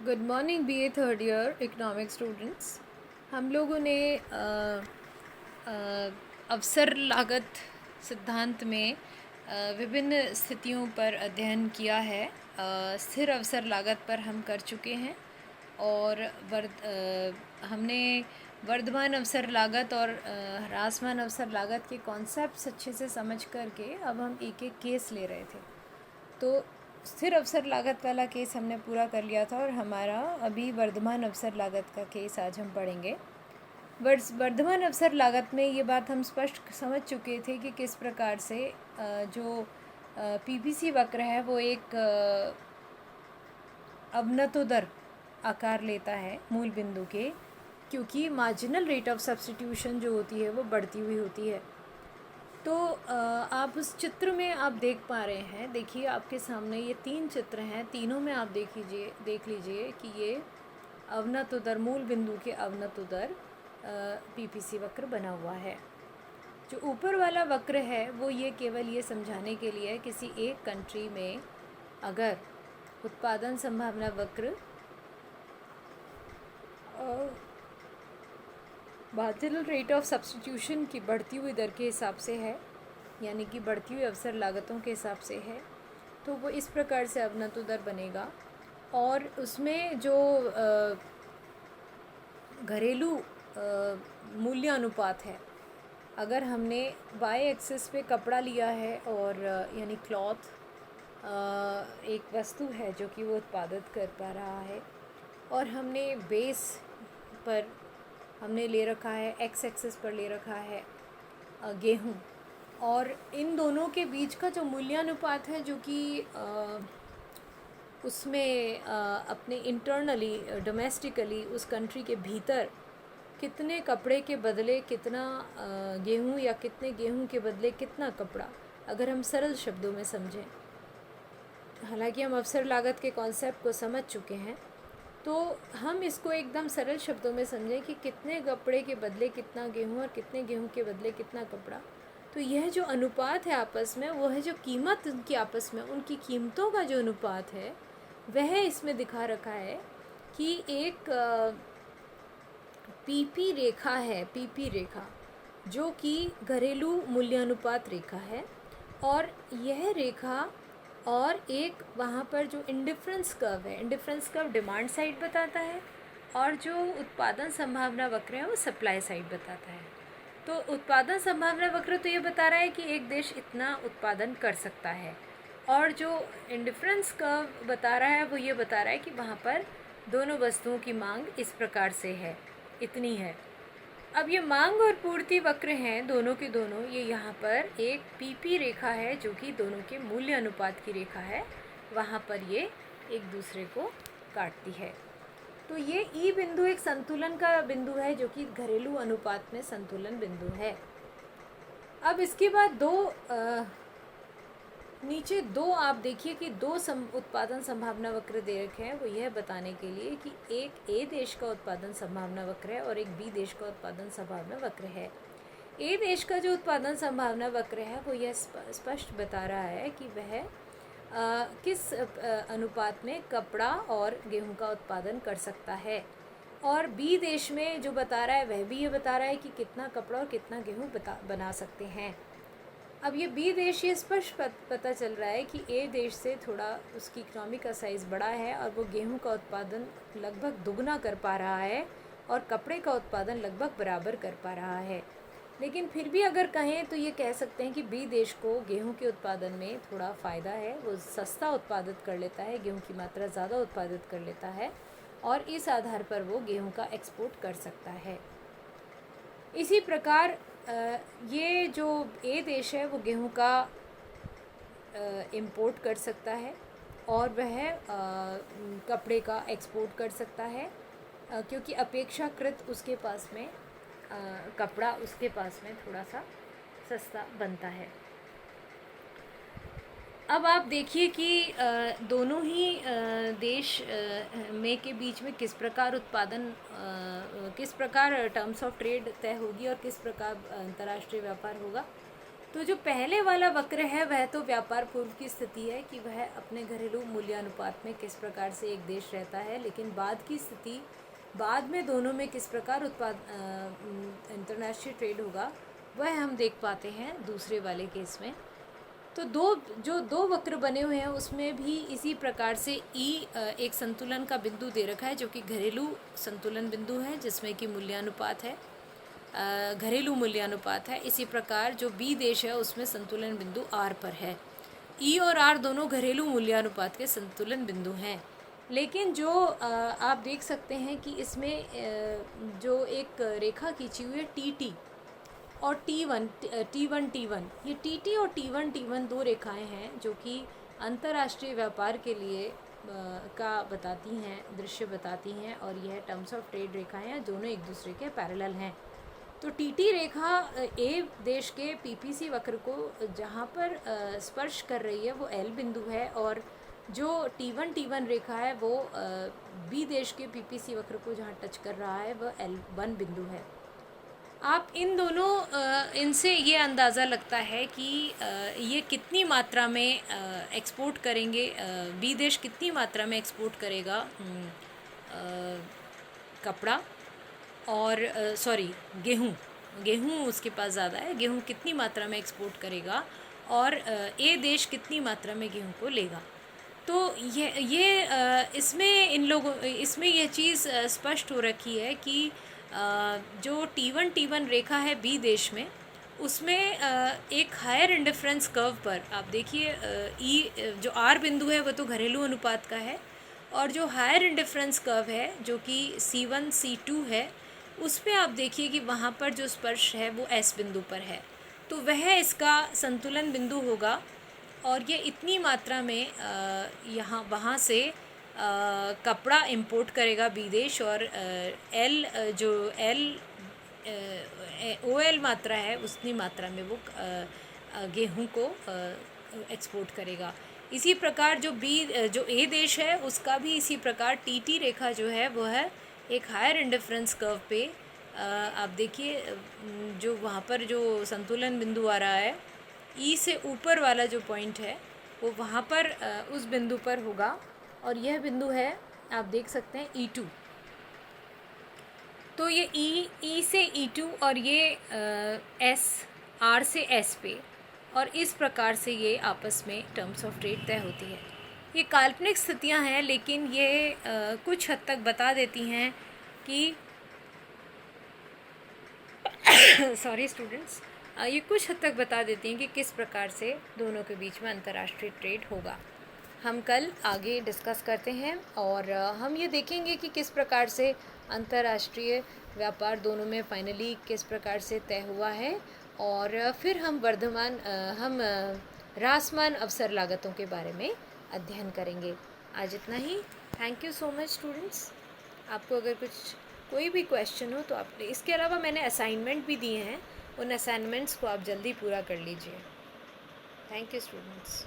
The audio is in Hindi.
Good morning BA third year economics students. हम लोगों ने अवसर लागत सिद्धांत में विभिन्न स्थितियों पर अध्ययन किया है। स्थिर अवसर लागत पर हम कर चुके हैं और हमने वर्धमान अवसर लागत और ह्रासमान अवसर लागत के कॉन्सेप्ट्स अच्छे से समझ करके अब हम एक एक केस ले रहे थे। तो स्थिर अवसर लागत वाला केस हमने पूरा कर लिया था और हमारा अभी वर्धमान अवसर लागत का केस आज हम पढ़ेंगे। वर्धमान अवसर लागत में ये बात हम स्पष्ट समझ चुके थे कि किस प्रकार से जो पीपीसी वक्र है वो एक अवनतोदर आकार लेता है मूल बिंदु के, क्योंकि मार्जिनल रेट ऑफ सब्स्टिट्यूशन जो होती है वो बढ़ती हुई होती है। तो आप उस चित्र में आप देख पा रहे हैं, देखिए आपके सामने ये 3 चित्र हैं। तीनों में आप देख लीजिए कि ये अवनत उदर, मूल बिंदु के अवनत उदर पीपीसी वक्र बना हुआ है। जो ऊपर वाला वक्र है वो ये केवल ये समझाने के लिए किसी एक कंट्री में अगर उत्पादन संभावना वक्र मार्जिनल रेट ऑफ सब्स्टिट्यूशन की बढ़ती हुई दर के हिसाब से है, यानी कि बढ़ती हुई अवसर लागतों के हिसाब से है, तो वो इस प्रकार से अवनतोदर दर बनेगा। और उसमें जो घरेलू मूल्य अनुपात है, अगर हमने वाई एक्सिस पे कपड़ा लिया है और यानी क्लॉथ एक वस्तु है जो कि वो उत्पादित कर पा रहा है, और हमने बेस पर हमने ले रखा है, एक्स एक्सिस पर ले रखा है गेहूँ, और इन दोनों के बीच का जो मूल्यानुपात है जो कि उसमें अपने इंटरनली डोमेस्टिकली उस कंट्री के भीतर कितने कपड़े के बदले कितना गेहूँ या कितने गेहूँ के बदले कितना कपड़ा, अगर हम सरल शब्दों में समझें, हालांकि हम अवसर लागत के कॉन्सेप्ट को समझ चुके हैं, तो हम इसको एकदम सरल शब्दों में समझें कि कितने कपड़े के बदले कितना गेहूँ और कितने गेहूँ के बदले कितना कपड़ा। तो यह जो अनुपात है आपस में, वो है जो कीमत उनकी आपस में, उनकी कीमतों का जो अनुपात है वह इसमें दिखा रखा है कि एक पीपी रेखा है, पीपी रेखा जो कि घरेलू मूल्यानुपात रेखा है, और यह रेखा और एक वहाँ पर जो इंडिफरेंस कर्व है, इंडिफरेंस कर्व डिमांड साइड बताता है, और जो उत्पादन संभावना वक्र है वो सप्लाई साइड बताता है। तो उत्पादन संभावना वक्र तो ये बता रहा है कि एक देश इतना उत्पादन कर सकता है, और जो इंडिफरेंस कर्व बता रहा है वो ये बता रहा है कि वहाँ पर दोनों वस्तुओं की मांग इस प्रकार से है, इतनी है। अब ये मांग और पूर्ति वक्र हैं दोनों के दोनों, ये यहाँ पर एक पीपी रेखा है जो कि दोनों के मूल्य अनुपात की रेखा है, वहाँ पर ये एक दूसरे को काटती है। तो ये ई बिंदु एक संतुलन का बिंदु है जो कि घरेलू अनुपात में संतुलन बिंदु है। अब इसके बाद नीचे दो आप देखिए कि दो उत्पादन संभावना वक्र दे रखे हैं, वो यह बताने के लिए कि एक ए देश का उत्पादन संभावना वक्र है और एक बी देश का उत्पादन संभावना वक्र है। ए देश का जो उत्पादन संभावना वक्र है वो यह स्पष्ट बता रहा है कि वह किस अनुपात में कपड़ा और गेहूं का उत्पादन कर सकता है, और बी देश में जो बता रहा है वह भी ये बता रहा है कि कितना कपड़ा और कितना गेहूं बना सकते हैं। अब ये बी देश ये स्पष्ट पता चल रहा है कि ए देश से थोड़ा उसकी इकनॉमी का साइज़ बड़ा है और वो गेहूं का उत्पादन लगभग दुगना कर पा रहा है और कपड़े का उत्पादन लगभग बराबर कर पा रहा है। लेकिन फिर भी अगर कहें तो ये कह सकते हैं कि बी देश को गेहूं के उत्पादन में थोड़ा फ़ायदा है, वो सस्ता उत्पादित कर लेता है, गेहूं की मात्रा ज़्यादा उत्पादित कर लेता है, और इस आधार पर वो गेहूं का एक्सपोर्ट कर सकता है। इसी प्रकार ये जो ए देश है वो गेहूं का इंपोर्ट कर सकता है और वह कपड़े का एक्सपोर्ट कर सकता है, क्योंकि अपेक्षाकृत उसके पास में कपड़ा उसके पास में थोड़ा सा सस्ता बनता है। अब आप देखिए कि दोनों ही देश में के बीच में किस प्रकार किस प्रकार टर्म्स ऑफ ट्रेड तय होगी और किस प्रकार अंतर्राष्ट्रीय व्यापार होगा। तो जो पहले वाला वक्र है वह तो व्यापार पूर्व की स्थिति है कि वह अपने घरेलू मूल्यानुपात में किस प्रकार से एक देश रहता है, लेकिन बाद की स्थिति, बाद में दोनों में किस प्रकार इंटरनेशनल ट्रेड होगा वह हम देख पाते हैं दूसरे वाले केस में। तो दो वक्र बने हुए हैं उसमें भी इसी प्रकार से एक संतुलन का बिंदु दे रखा है जो कि घरेलू संतुलन बिंदु है, जिसमें कि मूल्यानुपात है, घरेलू मूल्यानुपात है। इसी प्रकार जो बी देश है उसमें संतुलन बिंदु आर पर है। ई और आर दोनों घरेलू मूल्यानुपात के संतुलन बिंदु हैं, लेकिन जो आप देख सकते हैं कि इसमें जो एक रेखा खींची हुई है टी और T1 ये TT और T1 दो रेखाएं हैं जो कि अंतर्राष्ट्रीय व्यापार के लिए का बताती हैं, दृश्य बताती हैं, और यह टर्म्स ऑफ ट्रेड रेखाएं हैं, दोनों एक दूसरे के पैरेलल हैं। तो TT रेखा ए देश के PPC वक्र को जहाँ पर स्पर्श कर रही है वो L बिंदु है, और जो T1 रेखा है वो बी देश के PPC वक्र को जहाँ टच कर रहा है वह L1 बिंदु है। आप इन दोनों इनसे ये अंदाज़ा लगता है कि ये कितनी मात्रा में एक्सपोर्ट करेंगे, बी देश कितनी मात्रा में एक्सपोर्ट करेगा कपड़ा और गेहूँ उसके पास ज़्यादा है, गेहूँ कितनी मात्रा में एक्सपोर्ट करेगा और ए देश कितनी मात्रा में गेहूँ को लेगा। तो इसमें यह चीज़ स्पष्ट हो रखी है कि जो T1 रेखा है बी देश में, उसमें एक हायर इंडिफरेंस कर्व पर आप देखिए, जो आर बिंदु है वो तो घरेलू अनुपात का है, और जो हायर इंडिफरेंस कर्व है जो कि C1 C2 है, उस पर आप देखिए कि वहाँ पर जो स्पर्श है वो S बिंदु पर है, तो वह इसका संतुलन बिंदु होगा। और ये इतनी मात्रा में वहाँ से कपड़ा इंपोर्ट करेगा बी देश, और OL मात्रा है उतनी मात्रा में वो गेहूं को एक्सपोर्ट करेगा। इसी प्रकार जो ए देश है उसका भी इसी प्रकार TT रेखा जो है वो है एक हायर इंडिफरेंस कर्व पे, आप देखिए जो वहाँ पर जो संतुलन बिंदु आ रहा है ई से ऊपर वाला जो पॉइंट है वो वहाँ पर उस बिंदु पर होगा, और यह बिंदु है आप देख सकते हैं E2। तो ये E से E2 और ये R से S पे, और इस प्रकार से ये आपस में टर्म्स ऑफ ट्रेड तय होती है। ये काल्पनिक स्थितियां हैं, लेकिन ये कुछ हद तक बता देती हैं कि सॉरी स्टूडेंट्स, ये कुछ हद तक बता देती हैं कि किस प्रकार से दोनों के बीच में अंतर्राष्ट्रीय ट्रेड होगा। हम कल आगे डिस्कस करते हैं, और हम ये देखेंगे कि किस प्रकार से अंतर्राष्ट्रीय व्यापार दोनों में फाइनली किस प्रकार से तय हुआ है, और फिर हम ह्रासमान अवसर लागतों के बारे में अध्ययन करेंगे। आज इतना ही। Thank you so much students. आपको अगर कोई भी क्वेश्चन हो तो आपने, इसके अलावा मैंने असाइनमेंट भी दिए हैं, उन असाइनमेंट्स को आप जल्दी पूरा कर लीजिए। Thank you students.